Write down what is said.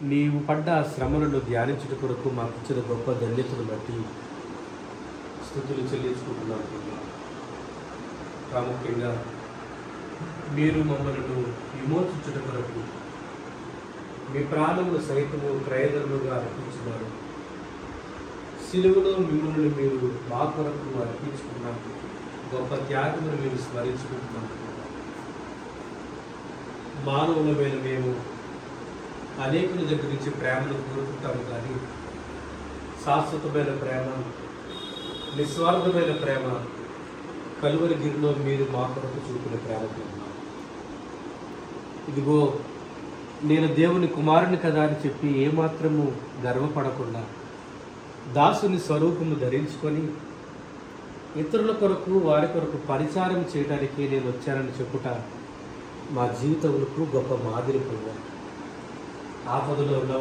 నీవు పడ్డ శ్రమలను ధ్యానించుట కొరకు మాకు ఇచ్చిన గొప్ప ధన్యతను బట్టి స్తుతులు చెల్లించుకుంటున్నాను. ప్రాముఖ్యంగా మీరు మమ్మలను విమోచించుట కొరకు మీ ప్రాణములు సైతము క్రయధనముగా అర్పించున్నారు. సిలువలో మిమ్మల్ని మీరు మా కొరకు అర్పించుకున్నారు. గొప్ప త్యాగమును మేము స్మరించుకుంటున్నాము. మానవులమైన మేము అనేకుల దగ్గర నుంచి ప్రేమను కోరుకుంటాము, కానీ శాశ్వతమైన ప్రేమ, నిస్వార్థమైన ప్రేమ కలువరిగిరిలో మీరు మా కొరకు చూపిన ప్రేమ. ఇదిగో నేను దేవుని కుమారుని కదా అని చెప్పి ఏమాత్రము గర్వపడకుండా దాసుని స్వరూపము ధరించుకొని ఇతరుల కొరకు వారి కొరకు పరిచారం చేయడానికి నేను వచ్చానని చెప్పుట మా జీవితములకు గొప్ప మాదిరి. ఆపదలో ఉన్న